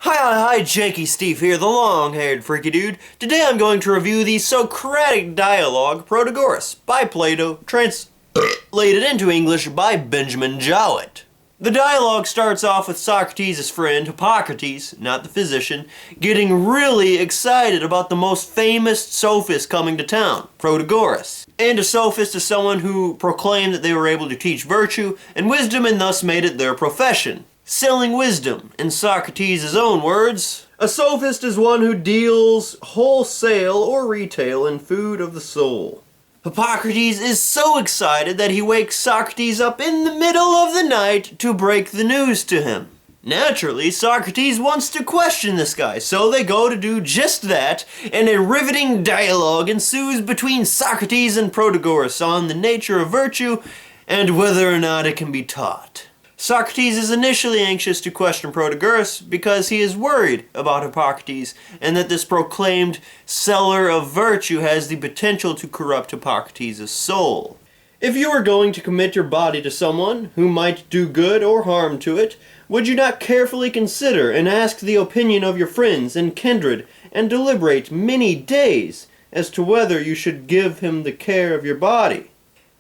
Hi, Jakob Stief here, the long-haired freaky dude. Today I'm going to review the Socratic dialogue Protagoras by Plato, translated into English by Benjamin Jowett. The dialogue starts off with Socrates' friend, Hippocrates, not the physician, getting really excited about the most famous sophist coming to town, Protagoras. And a sophist is someone who proclaimed that they were able to teach virtue and wisdom and thus made it their profession. Selling wisdom, in Socrates' own words, a sophist is one who deals wholesale or retail in food of the soul. Hippocrates is so excited that he wakes Socrates up in the middle of the night to break the news to him. Naturally, Socrates wants to question this guy, so they go to do just that, and a riveting dialogue ensues between Socrates and Protagoras on the nature of virtue and whether or not it can be taught. Socrates is initially anxious to question Protagoras because he is worried about Hippocrates and that this proclaimed seller of virtue has the potential to corrupt Hippocrates' soul. If you were going to commit your body to someone who might do good or harm to it, would you not carefully consider and ask the opinion of your friends and kindred and deliberate many days as to whether you should give him the care of your body?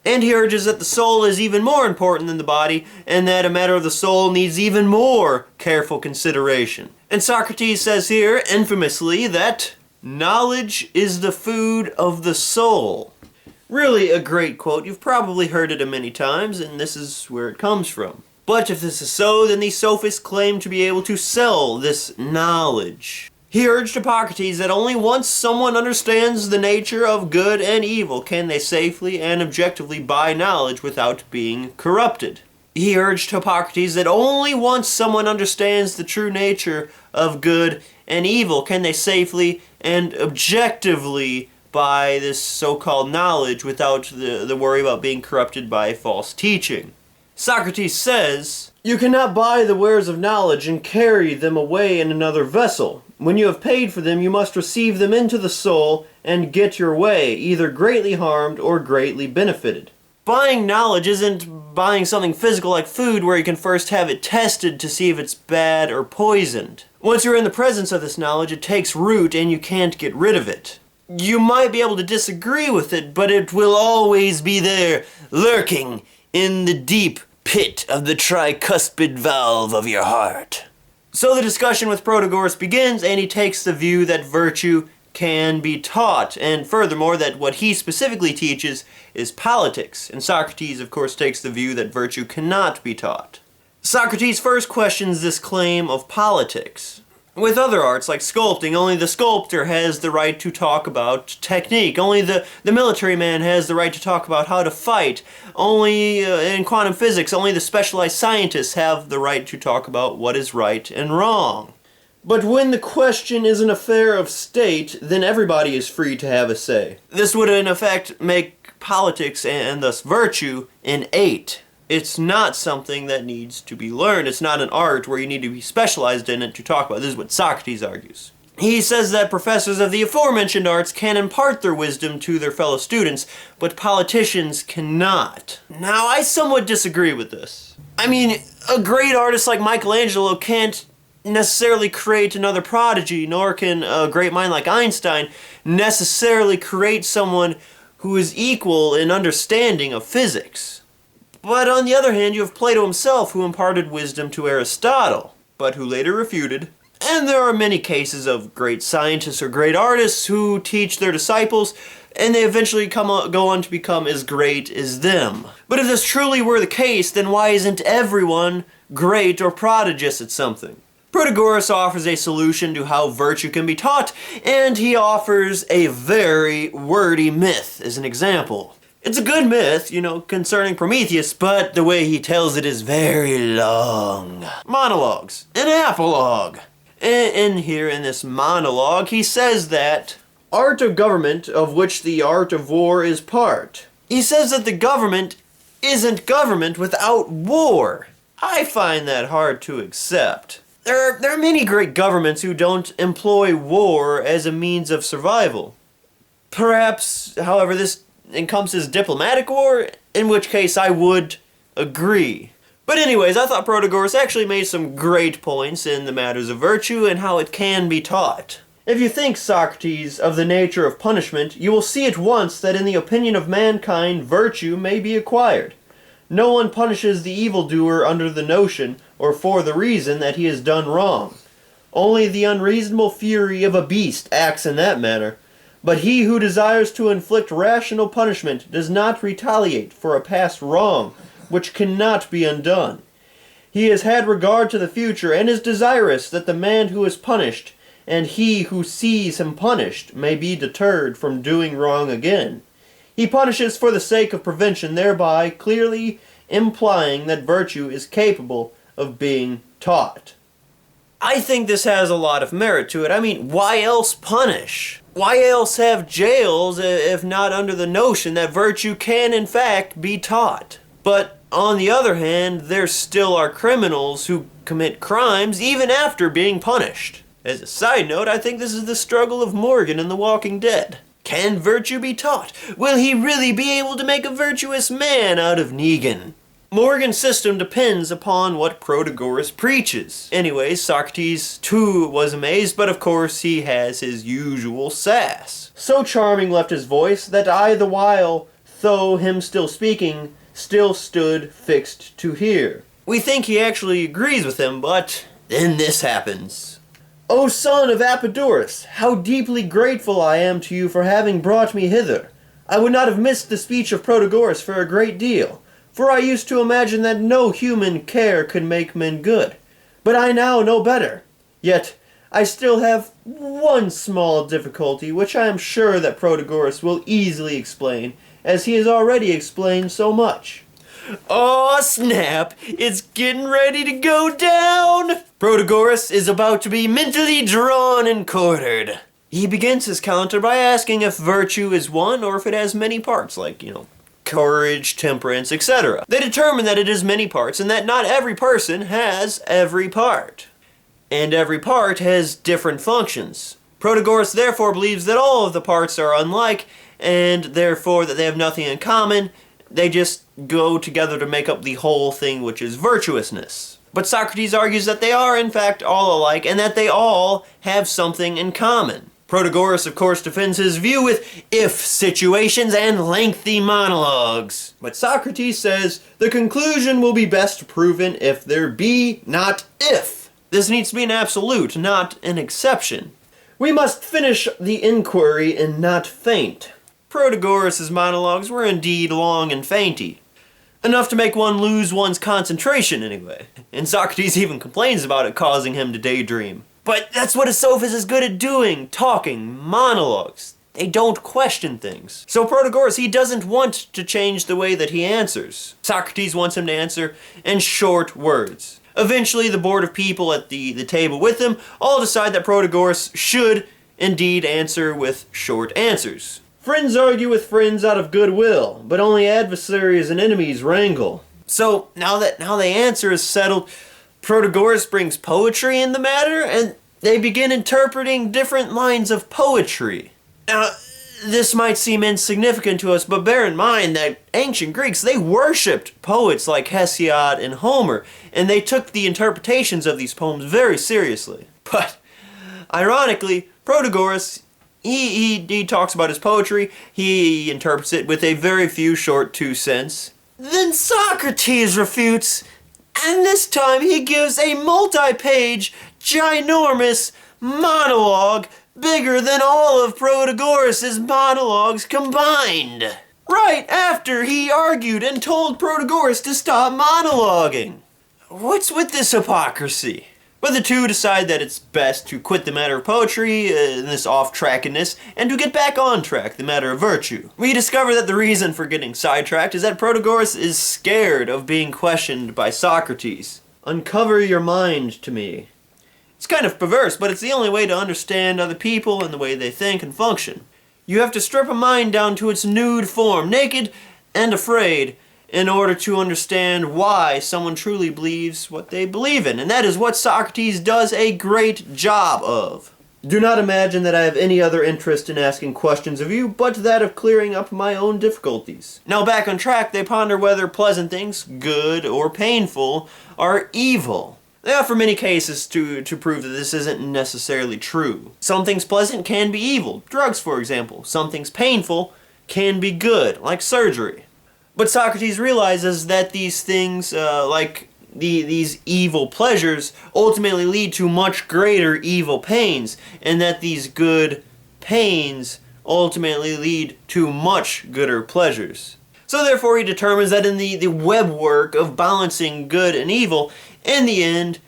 And he urges that the soul is even more important than the body, and that a matter of the soul needs even more careful consideration. And Socrates says here, infamously, that knowledge is the food of the soul. Really a great quote. You've probably heard it many times, and this is where it comes from. But if this is so, then these sophists claim to be able to sell this knowledge. He urged Hippocrates that only once someone understands the nature of good and evil can they safely and objectively buy knowledge without being corrupted. He urged Hippocrates that only once someone understands the true nature of good and evil can they safely and objectively buy this so-called knowledge without the worry about being corrupted by false teaching. Socrates says, "You cannot buy the wares of knowledge and carry them away in another vessel. When you have paid for them, you must receive them into the soul and get your way, either greatly harmed or greatly benefited." Buying knowledge isn't buying something physical like food where you can first have it tested to see if it's bad or poisoned. Once you're in the presence of this knowledge, it takes root and you can't get rid of it. You might be able to disagree with it, but it will always be there, lurking in the deep pit of the tricuspid valve of your heart. So the discussion with Protagoras begins, and he takes the view that virtue can be taught, and furthermore that what he specifically teaches is politics. And Socrates, of course, takes the view that virtue cannot be taught. Socrates first questions this claim of politics. With other arts like sculpting, only the sculptor has the right to talk about technique. Only the military man has the right to talk about how to fight. Only in quantum physics, only the specialized scientists have the right to talk about what is right and wrong. But when the question is an affair of state, then everybody is free to have a say. This would in effect make politics and thus virtue innate. It's not something that needs to be learned. It's not an art where you need to be specialized in it to talk about. This is what Socrates argues. He says that professors of the aforementioned arts can impart their wisdom to their fellow students, but politicians cannot. Now, I somewhat disagree with this. I mean, a great artist like Michelangelo can't necessarily create another prodigy, nor can a great mind like Einstein necessarily create someone who is equal in understanding of physics. But on the other hand, you have Plato himself, who imparted wisdom to Aristotle, but who later refuted. And there are many cases of great scientists or great artists who teach their disciples, and they eventually go on to become as great as them. But if this truly were the case, then why isn't everyone great or prodigious at something? Protagoras offers a solution to how virtue can be taught, and he offers a very wordy myth as an example. It's a good myth, concerning Prometheus, but the way he tells it is very long. Monologues. An apologue. And here in this monologue, he says that art of government, of which the art of war is part. He says that the government isn't government without war. I find that hard to accept. There are many great governments who don't employ war as a means of survival. Perhaps, however, this encompasses diplomatic war, in which case I would agree. But anyways, I thought Protagoras actually made some great points in the matters of virtue and how it can be taught. If you think, Socrates, of the nature of punishment, you will see at once that in the opinion of mankind, virtue may be acquired. No one punishes the evildoer under the notion, or for the reason, that he has done wrong. Only the unreasonable fury of a beast acts in that manner. But he who desires to inflict rational punishment does not retaliate for a past wrong, which cannot be undone. He has had regard to the future, and is desirous that the man who is punished, and he who sees him punished, may be deterred from doing wrong again. He punishes for the sake of prevention, thereby clearly implying that virtue is capable of being taught. I think this has a lot of merit to it. I mean, why else punish? Why else have jails if not under the notion that virtue can in fact be taught? But on the other hand, there still are criminals who commit crimes even after being punished. As a side note, I think this is the struggle of Morgan in The Walking Dead. Can virtue be taught? Will he really be able to make a virtuous man out of Negan? Morgan's system depends upon what Protagoras preaches. Anyways, Socrates too was amazed, but of course he has his usual sass. So charming left his voice that I the while, though him still speaking, still stood fixed to hear. We think he actually agrees with him, but then this happens. O son of Apollodorus, how deeply grateful I am to you for having brought me hither. I would not have missed the speech of Protagoras for a great deal, for I used to imagine that no human care could make men good. But I now know better. Yet I still have one small difficulty, which I am sure that Protagoras will easily explain, as he has already explained so much. Aw, snap! It's getting ready to go down! Protagoras is about to be mentally drawn and quartered. He begins his counter by asking if virtue is one or if it has many parts, like, courage, temperance, etc. They determine that it is many parts and that not every person has every part. And every part has different functions. Protagoras therefore believes that all of the parts are unlike, and therefore that they have nothing in common. They just go together to make up the whole thing, which is virtuousness. But Socrates argues that they are in fact all alike and that they all have something in common. Protagoras, of course, defends his view with if situations and lengthy monologues. But Socrates says the conclusion will be best proven if there be not if. This needs to be an absolute, not an exception. We must finish the inquiry and not faint. Protagoras' monologues were indeed long and fainty. Enough to make one lose one's concentration, anyway. And Socrates even complains about it causing him to daydream. But that's what a sophist is good at doing, talking, monologues. They don't question things. So Protagoras, he doesn't want to change the way that he answers. Socrates wants him to answer in short words. Eventually, the board of people at the table with him all decide that Protagoras should indeed answer with short answers. Friends argue with friends out of goodwill, but only adversaries and enemies wrangle. So now the answer is settled, Protagoras brings poetry in the matter, and they begin interpreting different lines of poetry. Now, this might seem insignificant to us, but bear in mind that ancient Greeks, they worshipped poets like Hesiod and Homer, and they took the interpretations of these poems very seriously. But, ironically, Protagoras, he talks about his poetry, he interprets it with a very few short 2 cents. Then Socrates refutes, and this time he gives a multi-page, ginormous monologue bigger than all of Protagoras' monologues combined. Right after he argued and told Protagoras to stop monologuing. What's with this hypocrisy? But the two decide that it's best to quit the matter of poetry, this off-trackedness, and to get back on track, the matter of virtue. We discover that the reason for getting sidetracked is that Protagoras is scared of being questioned by Socrates. Uncover your mind to me. It's kind of perverse, but it's the only way to understand other people and the way they think and function. You have to strip a mind down to its nude form, naked and afraid, in order to understand why someone truly believes what they believe in. And that is what Socrates does a great job of. Do not imagine that I have any other interest in asking questions of you, but that of clearing up my own difficulties. Now back on track, they ponder whether pleasant things, good or painful, are evil. They offer many cases to prove that this isn't necessarily true. Some things pleasant can be evil, drugs for example. Some things painful can be good, like surgery. But Socrates realizes that these things, these evil pleasures, ultimately lead to much greater evil pains, and that these good pains ultimately lead to much gooder pleasures. So therefore he determines that in the web work of balancing good and evil, in the end,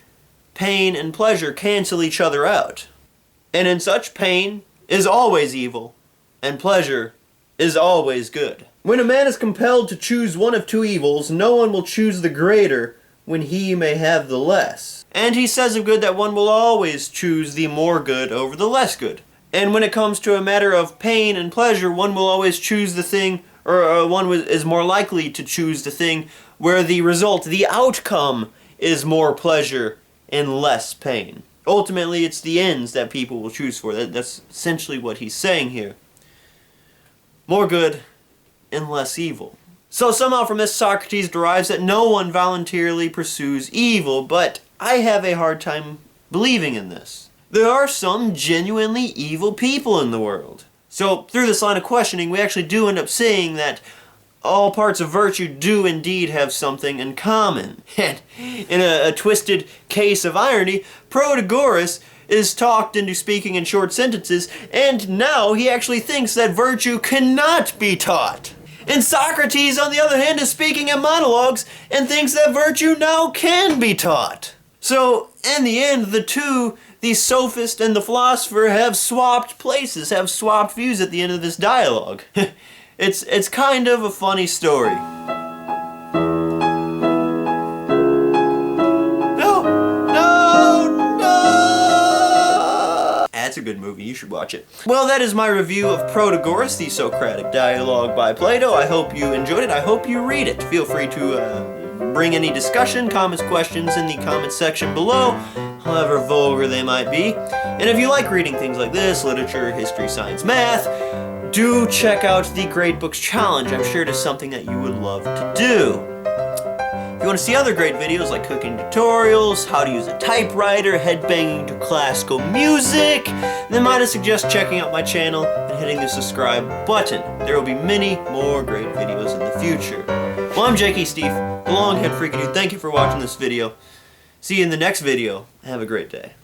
pain and pleasure cancel each other out. And in such, pain is always evil, and pleasure is always good. When a man is compelled to choose one of two evils, no one will choose the greater when he may have the less. And he says of good that one will always choose the more good over the less good. And when it comes to a matter of pain and pleasure, one will always choose the thing, or one is more likely to choose the thing where the result, the outcome, is more pleasure and less pain. Ultimately, it's the ends that people will choose for. That's essentially what he's saying here. More good and less evil. So somehow from this, Socrates derives that no one voluntarily pursues evil, but I have a hard time believing in this. There are some genuinely evil people in the world. So through this line of questioning, we actually do end up seeing that all parts of virtue do indeed have something in common. And in a twisted case of irony, Protagoras is talked into speaking in short sentences, and now he actually thinks that virtue cannot be taught. And Socrates, on the other hand, is speaking in monologues and thinks that virtue now can be taught. So, in the end, the sophist and the philosopher have swapped places, have swapped views at the end of this dialogue. It's kind of a funny story. That's a good movie, you should watch it. Well, that is my review of Protagoras, the Socratic dialogue by Plato. I hope you enjoyed it. I hope you read it. Feel free to bring any discussion, comments, questions in the comments section below, however vulgar they might be. And if you like reading things like this, literature, history, science, math, do check out the Great Books Challenge. I'm sure it is something that you would love to do. If you want to see other great videos like cooking tutorials, how to use a typewriter, headbanging to classical music, then might I suggest checking out my channel and hitting the subscribe button. There will be many more great videos in the future. Well, I'm Jakob Stief, the long-haired freaky dude. Thank you for watching this video. See you in the next video. Have a great day.